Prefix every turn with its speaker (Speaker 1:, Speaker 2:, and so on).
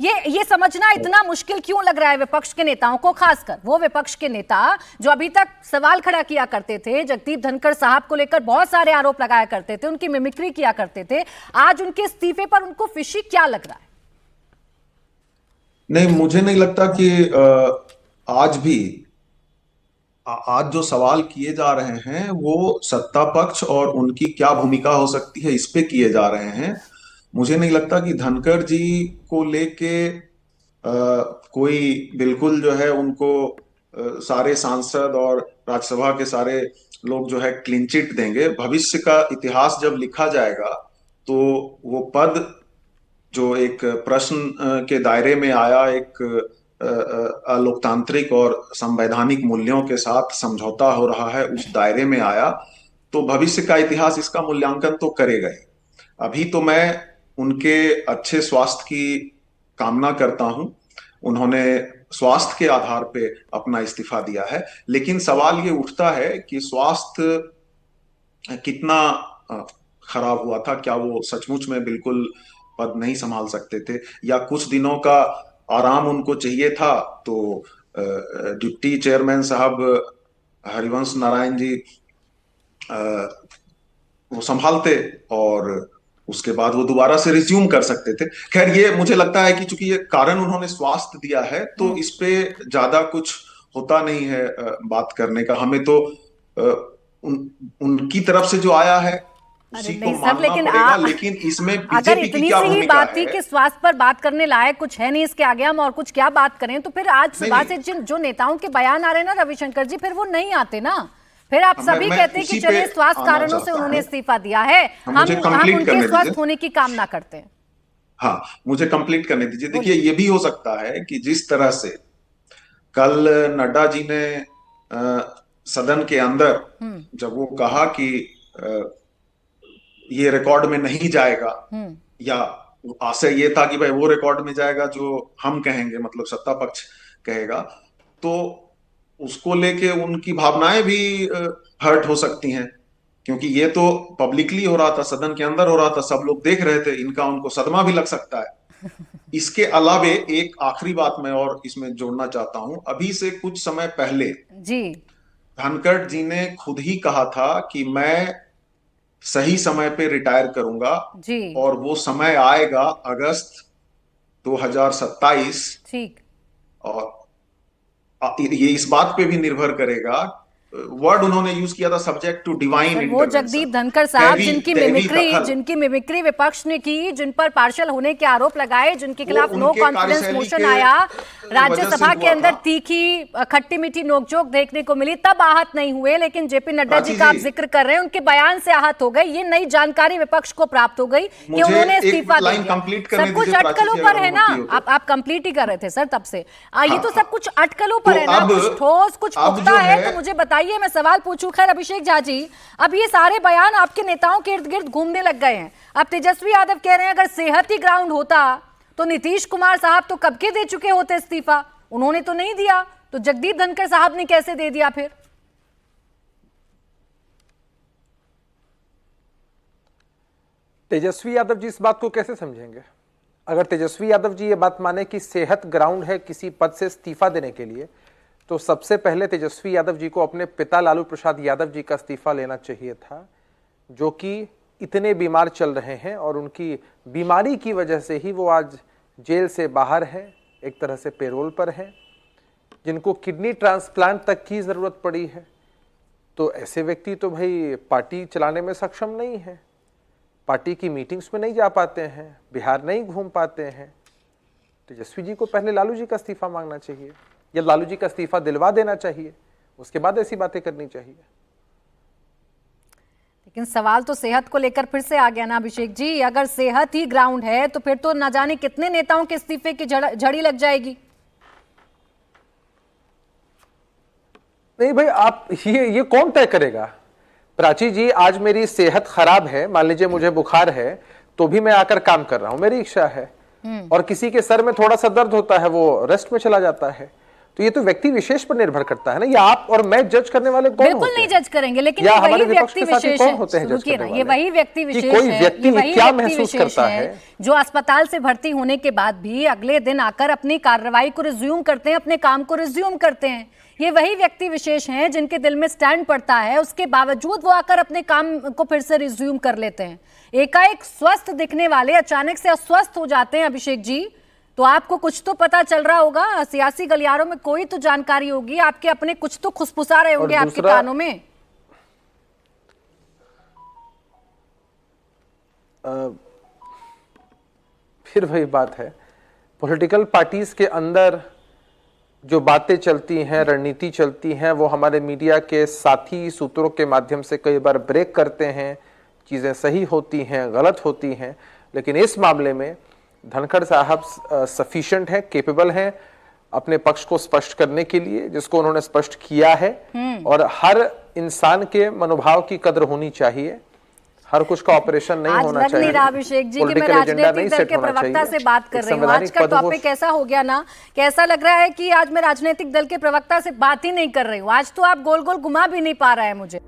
Speaker 1: ये समझना इतना मुश्किल क्यों लग रहा है विपक्ष के नेताओं को, खासकर वो विपक्ष के नेता जो अभी तक सवाल खड़ा किया करते थे, जगदीप धनखड़ साहब को लेकर बहुत सारे आरोप लगाया करते थे, उनकी मिमिक्री किया करते थे, आज उनके इस्तीफे पर उनको फिशी क्या लग रहा है?
Speaker 2: नहीं, मुझे नहीं लगता कि आज भी आज जो सवाल किए जा रहे हैं वो सत्ता पक्ष और उनकी क्या भूमिका हो सकती है इस पे किए जा रहे हैं। मुझे नहीं लगता कि धनखड़ जी को लेके कोई बिल्कुल जो है उनको सारे सांसद और राज्यसभा के सारे लोग जो है क्लीन चिट देंगे। भविष्य का इतिहास जब लिखा जाएगा तो वो पद जो एक प्रश्न के दायरे में आया, एक लोकतांत्रिक और संवैधानिक मूल्यों के साथ समझौता हो रहा है, उस दायरे में आया, तो भविष्य का इतिहास इसका मूल्यांकन तो करेगा ही। अभी तो मैं उनके अच्छे स्वास्थ्य की कामना करता हूं। उन्होंने स्वास्थ्य के आधार पे अपना इस्तीफा दिया है, लेकिन सवाल ये उठता है कि स्वास्थ्य कितना खराब हुआ था। क्या वो सचमुच में बिल्कुल पद नहीं संभाल सकते थे, या कुछ दिनों का आराम उनको चाहिए था? तो डिप्टी चेयरमैन साहब हरिवंश नारायण जी वो संभालते और उसके बाद वो दोबारा से रिज्यूम कर सकते थे। खैर, ये मुझे लगता है कि चूंकि ये कारण उन्होंने स्वास्थ्य दिया है तो इस पे ज्यादा कुछ होता नहीं है बात करने का। हमें तो उनकी तरफ से जो आया है
Speaker 1: अरे
Speaker 2: उसी को
Speaker 1: नहीं सर,
Speaker 2: मानना
Speaker 1: लेकिन
Speaker 2: पड़ेगा, लेकिन इसमें
Speaker 1: अगर
Speaker 2: बीजेपी की
Speaker 1: इतनी
Speaker 2: क्या
Speaker 1: सी ही
Speaker 2: भूमिका
Speaker 1: बात थी
Speaker 2: है?
Speaker 1: कि स्वास्थ्य पर बात करने लायक कुछ है नहीं, इसके आगे हम और कुछ क्या बात करें, तो फिर आज
Speaker 2: नहीं
Speaker 1: सुबह
Speaker 2: नहीं,
Speaker 1: से जो नेताओं के बयान आ रहे हैं ना रविशंकर जी, फिर वो नहीं आते ना। फिर आप सभी
Speaker 2: मैं
Speaker 1: कहते हैं कि
Speaker 2: उसी पे
Speaker 1: चलिए स्वास्थ्य
Speaker 2: आना
Speaker 1: कारणों से
Speaker 2: चाहता
Speaker 1: उन्होंने
Speaker 2: हूँ।
Speaker 1: इस्तीफा दिया है, हम
Speaker 2: मुझे कंप्लीट
Speaker 1: उनके
Speaker 2: करने
Speaker 1: स्वस्थ
Speaker 2: दीजिए।
Speaker 1: होने की कामना करते हैं।
Speaker 2: हाँ, मुझे कंप्लीट करने दीजिए। देखिए,
Speaker 1: बोलिए।
Speaker 2: ये भी हो सकता है कि जिस तरह से कल नड्डा जी ने सदन के अंदर जब वो कहा कि ये रिकॉर्ड में नहीं जाएगा, या आशय ये था कि भाई वो रिकॉर्ड में जाएगा जो हम कहेंगे, मतलब सत्ता पक्ष कहेगा, तो उसको लेके उनकी भावनाएं भी हर्ट हो सकती हैं, क्योंकि ये तो पब्लिकली हो रहा था, सदन के अंदर हो रहा था, सब लोग देख रहे थे, इनका उनको सदमा भी लग सकता है। इसके अलावे एक आखिरी बात मैं और इसमें जोड़ना चाहता हूं। अभी से कुछ समय पहले
Speaker 1: जी
Speaker 2: धनखड़ जी ने खुद ही कहा था कि मैं सही समय पे रिटायर करूंगा,
Speaker 1: जी
Speaker 2: और वो समय आएगा अगस्त 2027।
Speaker 1: ठीक।
Speaker 2: और ये इस बात पे भी निर्भर करेगा, वर्ड उन्होंने यूज किया था, सब्जेक्ट टू डिवाइन
Speaker 1: सर वो
Speaker 2: इंटरवेंशन,
Speaker 1: जगदीप धनखड़ साहब
Speaker 2: दैवी
Speaker 1: जिनकी
Speaker 2: दैवी दखल।
Speaker 1: मिमिक्री विपक्ष ने की, जिन पर पार्शल होने के आरोप लगाए, जिनके
Speaker 2: वो
Speaker 1: खिलाफ नो
Speaker 2: उनके
Speaker 1: कॉन्फिडेंस
Speaker 2: कार्यशैली
Speaker 1: मोशन
Speaker 2: के
Speaker 1: आया,
Speaker 2: वजह से
Speaker 1: राज्यसभा के
Speaker 2: हुआ
Speaker 1: अंदर
Speaker 2: था।
Speaker 1: तीखी खट्टी मीठी नोकझोंक देखने को मिली, तब आहत नहीं हुए, लेकिन जेपी नड्डा जी
Speaker 2: प्राची
Speaker 1: का आप
Speaker 2: जी,
Speaker 1: जिक्र कर रहे हैं, उनके बयान से आहत हो गए। ये नई जानकारी विपक्ष को प्राप्त हो गई कि
Speaker 2: मुझे
Speaker 1: उन्होंने
Speaker 2: एक
Speaker 1: इस्तीफा दे
Speaker 2: लाइन
Speaker 1: दिया।
Speaker 2: कंप्लीट
Speaker 1: सब
Speaker 2: करने
Speaker 1: कुछ
Speaker 2: दीजिए प्राची
Speaker 1: अटकलों
Speaker 2: जी,
Speaker 1: पर
Speaker 2: अगर
Speaker 1: है ना।
Speaker 2: अनुमति हो तो।
Speaker 1: आप कंप्लीट ही कर रहे थे सर तब से। ये
Speaker 2: हाँ
Speaker 1: तो
Speaker 2: हाँ,
Speaker 1: सब कुछ अटकलों पर
Speaker 2: तो
Speaker 1: है ना, कुछ ठोस कुछ
Speaker 2: अब
Speaker 1: पुख्ता
Speaker 2: जो
Speaker 1: है
Speaker 2: है,
Speaker 1: तो मुझे बताइए, मैं सवाल पूछूं। खैर अभिषेक झा जी, अब ये सारे बयान आपके नेताओं के इर्द गिर्द घूमने लग गए हैं। अब तेजस्वी यादव कह रहे हैं अगर सेहत ही ग्राउंड होता तो नीतीश कुमार साहब तो कब के दे चुके होते इस्तीफा, उन्होंने तो नहीं दिया, तो जगदीप धनखड़ साहब ने कैसे दे दिया फिर?
Speaker 3: तेजस्वी यादव जी इस बात को कैसे समझेंगे? अगर तेजस्वी यादव जी ये बात माने कि सेहत ग्राउंड है किसी पद से इस्तीफा देने के लिए, तो सबसे पहले तेजस्वी यादव जी को अपने पिता लालू प्रसाद यादव जी का इस्तीफा लेना चाहिए था, जो कि इतने बीमार चल रहे हैं और उनकी बीमारी की वजह से ही वो आज जेल से बाहर हैं, एक तरह से पेरोल पर हैं, जिनको किडनी ट्रांसप्लांट तक की ज़रूरत पड़ी है। तो ऐसे व्यक्ति तो भाई पार्टी चलाने में सक्षम नहीं है, पार्टी की मीटिंग्स में नहीं जा पाते हैं, बिहार नहीं घूम पाते हैं। तेजस्वी जी को पहले लालू जी का इस्तीफा मांगना चाहिए, या लालू जी का इस्तीफा दिलवा देना चाहिए, उसके बाद ऐसी बातें करनी चाहिए।
Speaker 1: लेकिन सवाल तो सेहत को लेकर फिर से आ गया ना अभिषेक जी। अगर सेहत ही ग्राउंड है तो फिर तो न जाने कितने नेताओं के इस्तीफे की झड़ी लग जाएगी।
Speaker 3: नहीं भाई, आप ये कौन तय करेगा? प्राची जी, आज मेरी सेहत खराब है, मान लीजिए मुझे बुखार है, तो भी मैं आकर काम कर रहा हूं, मेरी इच्छा है। और किसी के सर में थोड़ा सा दर्द होता है, वो रेस्ट में चला जाता है। तो ये तो व्यक्ति विशेष पर निर्भर करता है ना। या आप और मैं जज करने वाले कौन
Speaker 1: बिल्कुल
Speaker 3: होते
Speaker 1: नहीं
Speaker 3: हैं?
Speaker 1: जज करेंगे, लेकिन
Speaker 3: या
Speaker 1: ये
Speaker 3: हमारे
Speaker 1: वही
Speaker 3: विपक्ष
Speaker 1: व्यक्ति
Speaker 3: के साथी
Speaker 1: विशेष
Speaker 3: कौन
Speaker 1: है,
Speaker 3: होते हैं जज
Speaker 1: रुकिए ना,
Speaker 3: करने
Speaker 1: ये
Speaker 3: वाले?
Speaker 1: वही व्यक्ति
Speaker 3: कि
Speaker 1: विशेष
Speaker 3: कोई
Speaker 1: है,
Speaker 3: व्यक्ति
Speaker 1: ये वही
Speaker 3: क्या
Speaker 1: व्यक्ति
Speaker 3: महसूस
Speaker 1: विशेष
Speaker 3: करता
Speaker 1: है
Speaker 3: है?
Speaker 1: जो अस्पताल से भर्ती होने के बाद भी अगले दिन आकर अपनी कार्रवाई को रिज्यूम करते हैं, अपने काम को रिज्यूम करते हैं। ये वही व्यक्ति विशेष हैं जिनके दिल में स्टैंड पड़ता है, उसके बावजूद वो आकर अपने काम को फिर से रिज्यूम कर लेते हैं। एकाएक स्वस्थ दिखने वाले अचानक से अस्वस्थ हो जाते हैं। अभिषेक जी, तो आपको कुछ तो पता चल रहा होगा, सियासी गलियारों में कोई तो जानकारी होगी, आपके अपने कुछ तो खुसफुसा रहे होंगे आपके कानों में।
Speaker 3: फिर वही बात है, पॉलिटिकल पार्टीज के अंदर जो बातें चलती हैं, रणनीति चलती हैं, वो हमारे मीडिया के साथी सूत्रों के माध्यम से कई बार ब्रेक करते हैं। चीज़ें सही होती हैं, गलत होती हैं, लेकिन इस मामले में धनखड़ साहब सफिशिएंट हैं, केपेबल हैं अपने पक्ष को स्पष्ट करने के लिए, जिसको उन्होंने स्पष्ट किया है। और हर इंसान के मनोभाव की कद्र होनी चाहिए, हर कुछ का ऑपरेशन नहीं होना चाहिए।
Speaker 1: आज लग नहीं रहा अभिषेक जी कि मैं राजनीतिक दल के प्रवक्ता से बात कर रही हूँ। आज का टॉपिक ऐसा हो गया ना कि ऐसा लग रहा है कि आज मैं राजनीतिक दल के प्रवक्ता से बात ही नहीं कर रही हूँ। आज तो आप गोल गोल घुमा भी नहीं पा रहा है मुझे।